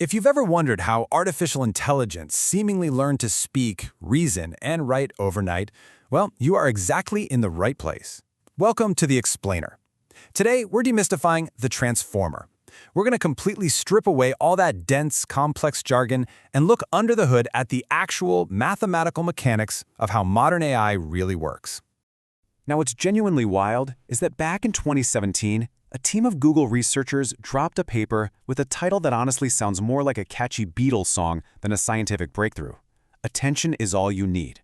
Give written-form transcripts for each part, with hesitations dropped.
If you've ever wondered how artificial intelligence seemingly learned to speak, reason, and write overnight, well, you are exactly in the right place. Welcome to The Explainer. Today, we're demystifying the transformer. We're going to completely strip away all that dense, complex jargon and look under the hood at the actual mathematical mechanics of how modern AI really works. Now, what's genuinely wild is that back in 2017, a team of Google researchers dropped a paper with a title that honestly sounds more like a catchy Beatles song than a scientific breakthrough. Attention is all you need.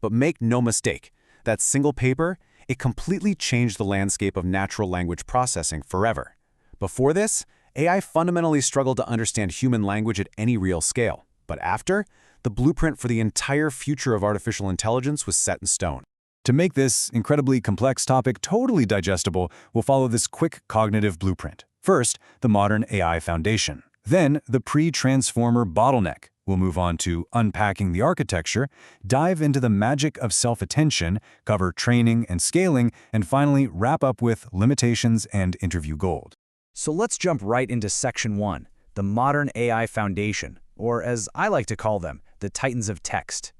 But make no mistake, that single paper, it completely changed the landscape of natural language processing forever. Before this, AI fundamentally struggled to understand human language at any real scale. But after, the blueprint for the entire future of artificial intelligence was set in stone. To make this incredibly complex topic totally digestible, we'll follow this quick cognitive blueprint. First, the modern AI foundation. Then, the pre-transformer bottleneck. We'll move on to unpacking the architecture, dive into the magic of self-attention, cover training and scaling, and finally wrap up with limitations and interview gold. So let's jump right into Section 1, the modern AI foundation, or as I like to call them, the titans of text.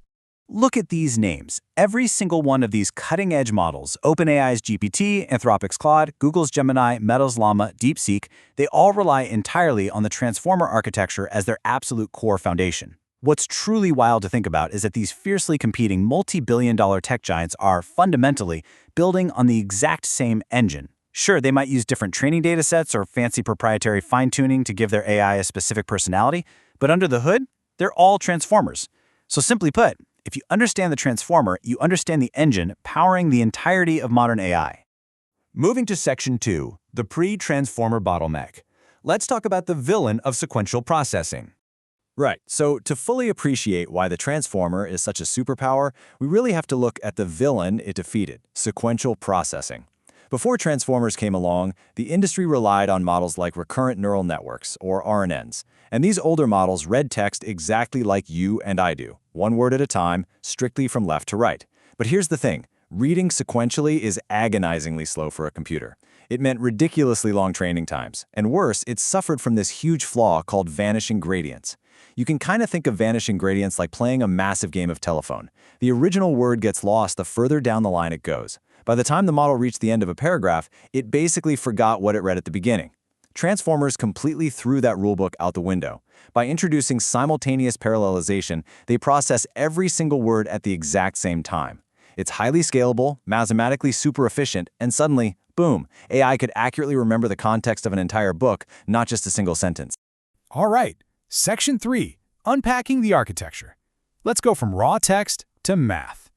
Look at these names. Every single one of these cutting-edge models, OpenAI's GPT, Anthropic's Claude, Google's Gemini, Meta's Llama, DeepSeek, they all rely entirely on the transformer architecture as their absolute core foundation. What's truly wild to think about is that these fiercely competing multi-billion-dollar tech giants are fundamentally building on the exact same engine. Sure, they might use different training datasets or fancy proprietary fine-tuning to give their AI a specific personality, but under the hood, they're all transformers. So simply put, if you understand the transformer, you understand the engine powering the entirety of modern AI. Moving to Section 2, the pre-transformer bottleneck. Let's talk about the villain of sequential processing. Right, so to fully appreciate why the transformer is such a superpower, we really have to look at the villain it defeated, sequential processing. Before transformers came along, the industry relied on models like recurrent neural networks, or RNNs, and these older models read text exactly like you and I do, one word at a time, strictly from left to right. But here's the thing, reading sequentially is agonizingly slow for a computer. It meant ridiculously long training times, and worse, it suffered from this huge flaw called vanishing gradients. You can kind of think of vanishing gradients like playing a massive game of telephone. The original word gets lost the further down the line it goes. By the time the model reached the end of a paragraph, it basically forgot what it read at the beginning. Transformers completely threw that rulebook out the window. By introducing simultaneous parallelization, they process every single word at the exact same time. It's highly scalable, mathematically super efficient, and suddenly, boom, AI could accurately remember the context of an entire book, not just a single sentence. All right, Section 3, unpacking the architecture. Let's go from raw text to math.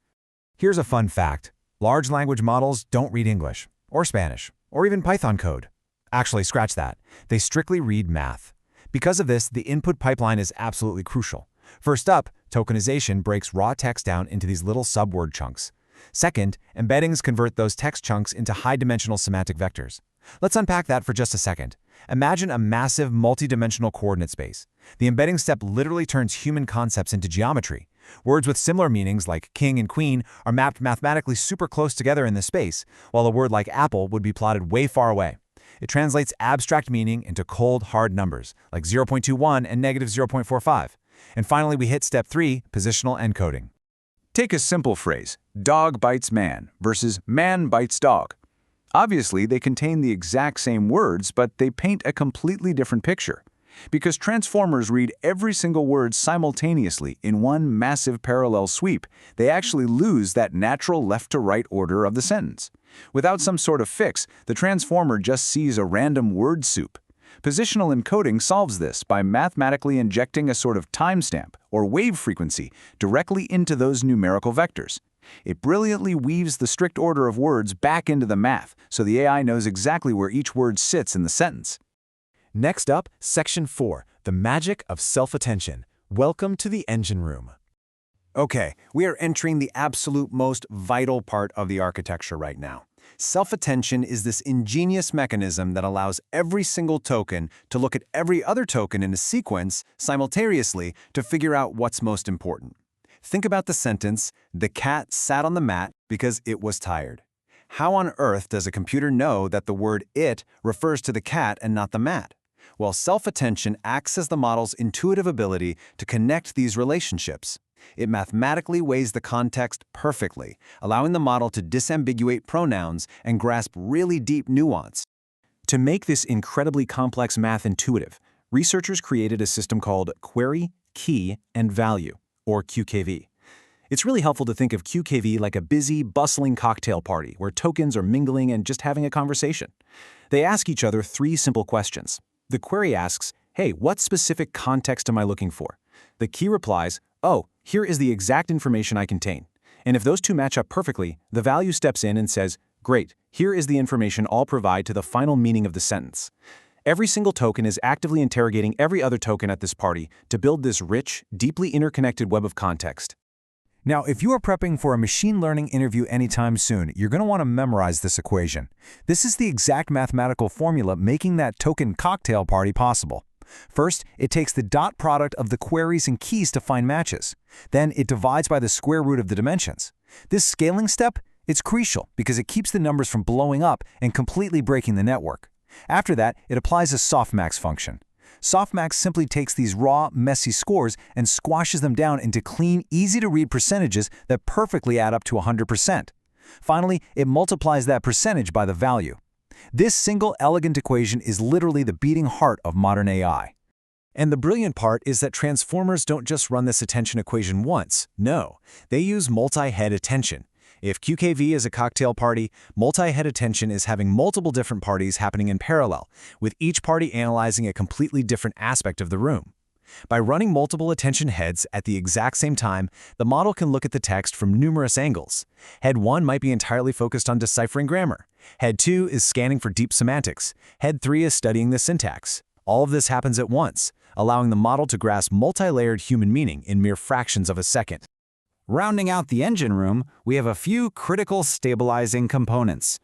Here's a fun fact. Large language models don't read English, or Spanish, or even Python code. Actually, scratch that. They strictly read math. Because of this, the input pipeline is absolutely crucial. First up, tokenization breaks raw text down into these little subword chunks. Second, embeddings convert those text chunks into high-dimensional semantic vectors. Let's unpack that for just a second. Imagine a massive multi-dimensional coordinate space. The embedding step literally turns human concepts into geometry. Words with similar meanings like king and queen are mapped mathematically super close together in this space, while a word like apple would be plotted way far away. It translates abstract meaning into cold, hard numbers, like 0.21 and negative 0.45. And finally, we hit step 3, positional encoding. Take a simple phrase, dog bites man, versus man bites dog. Obviously, they contain the exact same words, but they paint a completely different picture. Because transformers read every single word simultaneously in one massive parallel sweep, they actually lose that natural left-to-right order of the sentence. Without some sort of fix, the transformer just sees a random word soup. Positional encoding solves this by mathematically injecting a sort of timestamp or wave frequency directly into those numerical vectors. It brilliantly weaves the strict order of words back into the math, so the AI knows exactly where each word sits in the sentence. Next up, Section 4, the magic of self-attention. Welcome to the engine room. Okay, we are entering the absolute most vital part of the architecture right now. Self-attention is this ingenious mechanism that allows every single token to look at every other token in a sequence simultaneously to figure out what's most important. Think about the sentence, "The cat sat on the mat because it was tired." How on earth does a computer know that the word "it" refers to the cat and not the mat? Well, self-attention acts as the model's intuitive ability to connect these relationships. It mathematically weighs the context perfectly, allowing the model to disambiguate pronouns and grasp really deep nuance. To make this incredibly complex math intuitive, researchers created a system called Query, Key, and Value, or QKV. It's really helpful to think of QKV like a busy, bustling cocktail party where tokens are mingling and just having a conversation. They ask each other 3 simple questions. The query asks, hey, what specific context am I looking for? The key replies, oh, here is the exact information I contain. And if those 2 match up perfectly, the value steps in and says, great, here is the information I'll provide to the final meaning of the sentence. Every single token is actively interrogating every other token at this party to build this rich, deeply interconnected web of context. Now, if you are prepping for a machine learning interview anytime soon, you're going to want to memorize this equation. This is the exact mathematical formula making that token cocktail party possible. First, it takes the dot product of the queries and keys to find matches. Then it divides by the square root of the dimensions. This scaling step, it's crucial because it keeps the numbers from blowing up and completely breaking the network. After that, it applies a softmax function. Softmax simply takes these raw, messy scores and squashes them down into clean, easy-to-read percentages that perfectly add up to 100%. Finally, it multiplies that percentage by the value. This single elegant equation is literally the beating heart of modern AI. And the brilliant part is that transformers don't just run this attention equation once. No, they use multi-head attention. If QKV is a cocktail party, multi-head attention is having multiple different parties happening in parallel, with each party analyzing a completely different aspect of the room. By running multiple attention heads at the exact same time, the model can look at the text from numerous angles. Head 1 might be entirely focused on deciphering grammar. Head 2 is scanning for deep semantics. Head 3 is studying the syntax. All of this happens at once, allowing the model to grasp multi-layered human meaning in mere fractions of a second. Rounding out the engine room, we have a few critical stabilizing components.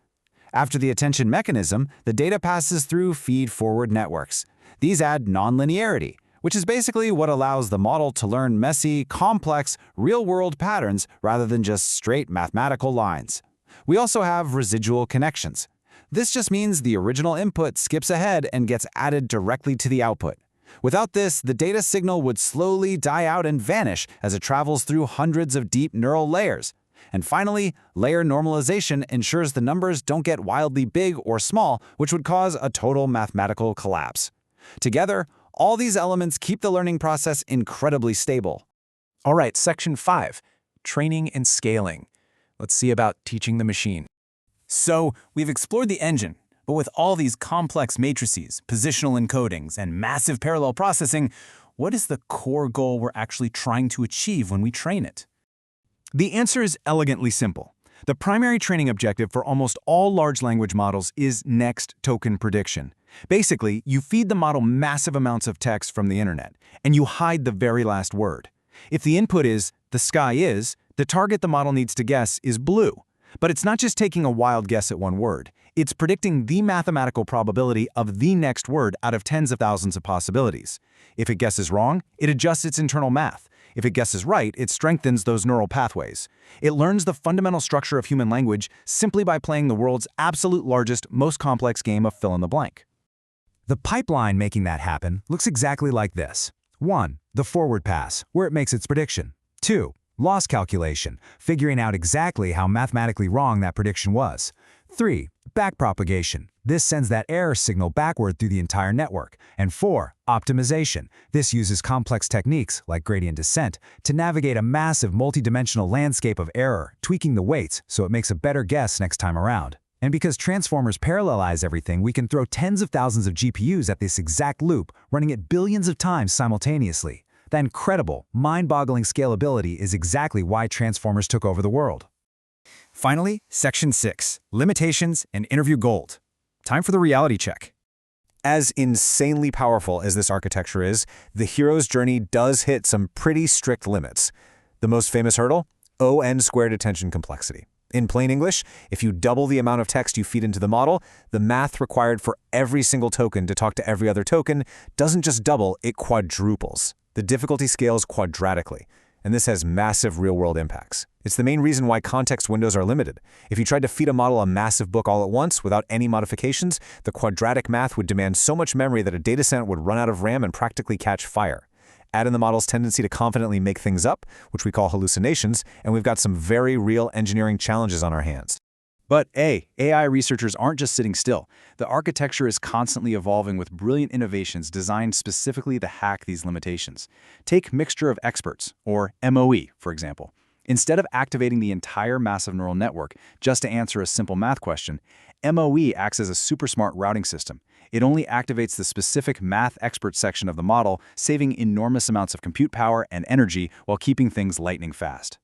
After the attention mechanism, the data passes through feed-forward networks. These add nonlinearity, which is basically what allows the model to learn messy, complex, real-world patterns rather than just straight mathematical lines. We also have residual connections. This just means the original input skips ahead and gets added directly to the output. Without this, the data signal would slowly die out and vanish as it travels through hundreds of deep neural layers. And finally, layer normalization ensures the numbers don't get wildly big or small, which would cause a total mathematical collapse. Together, all these elements keep the learning process incredibly stable. All right, section 5, training and scaling. Let's see about teaching the machine. So, we've explored the engine. But with all these complex matrices, positional encodings, and massive parallel processing, what is the core goal we're actually trying to achieve when we train it? The answer is elegantly simple. The primary training objective for almost all large language models is next token prediction. Basically, you feed the model massive amounts of text from the internet, and you hide the very last word. If the input is, the sky is, the target the model needs to guess is blue. But it's not just taking a wild guess at one word. It's predicting the mathematical probability of the next word out of tens of thousands of possibilities. If it guesses wrong, it adjusts its internal math. If it guesses right, it strengthens those neural pathways. It learns the fundamental structure of human language simply by playing the world's absolute largest, most complex game of fill in the blank. The pipeline making that happen looks exactly like this. 1. The forward pass, where it makes its prediction. 2. Loss calculation, figuring out exactly how mathematically wrong that prediction was. 3. Backpropagation. This sends that error signal backward through the entire network. And 4. Optimization. This uses complex techniques, like gradient descent, to navigate a massive multidimensional landscape of error, tweaking the weights so it makes a better guess next time around. And because transformers parallelize everything, we can throw tens of thousands of GPUs at this exact loop, running it billions of times simultaneously. That incredible, mind-boggling scalability is exactly why transformers took over the world. Finally, Section 6, Limitations and Interview Gold. Time for the reality check. As insanely powerful as this architecture is, the hero's journey does hit some pretty strict limits. The most famous hurdle? O(n) squared attention complexity. In plain English, if you double the amount of text you feed into the model, the math required for every single token to talk to every other token doesn't just double, it quadruples. The difficulty scales quadratically. and this has massive real-world impacts. It's the main reason why context windows are limited. If you tried to feed a model a massive book all at once without any modifications, the quadratic math would demand so much memory that a dataset would run out of RAM and practically catch fire. Add in the model's tendency to confidently make things up, which we call hallucinations, and we've got some very real engineering challenges on our hands. But AI researchers aren't just sitting still. The architecture is constantly evolving with brilliant innovations designed specifically to hack these limitations. Take mixture of experts, or MOE, for example. Instead of activating the entire massive neural network just to answer a simple math question, MOE acts as a super smart routing system. It only activates the specific math expert section of the model, saving enormous amounts of compute power and energy while keeping things lightning fast.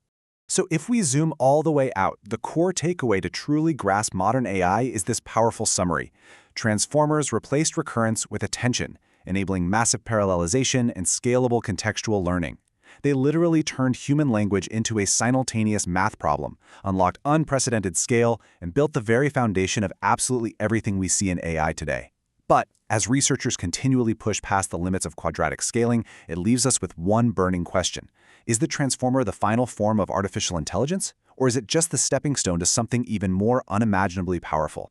So if we zoom all the way out, the core takeaway to truly grasp modern AI is this powerful summary. Transformers replaced recurrence with attention, enabling massive parallelization and scalable contextual learning. They literally turned human language into a simultaneous math problem, unlocked unprecedented scale, and built the very foundation of absolutely everything we see in AI today. But as researchers continually push past the limits of quadratic scaling, it leaves us with one burning question. Is the transformer the final form of artificial intelligence, or is it just the stepping stone to something even more unimaginably powerful?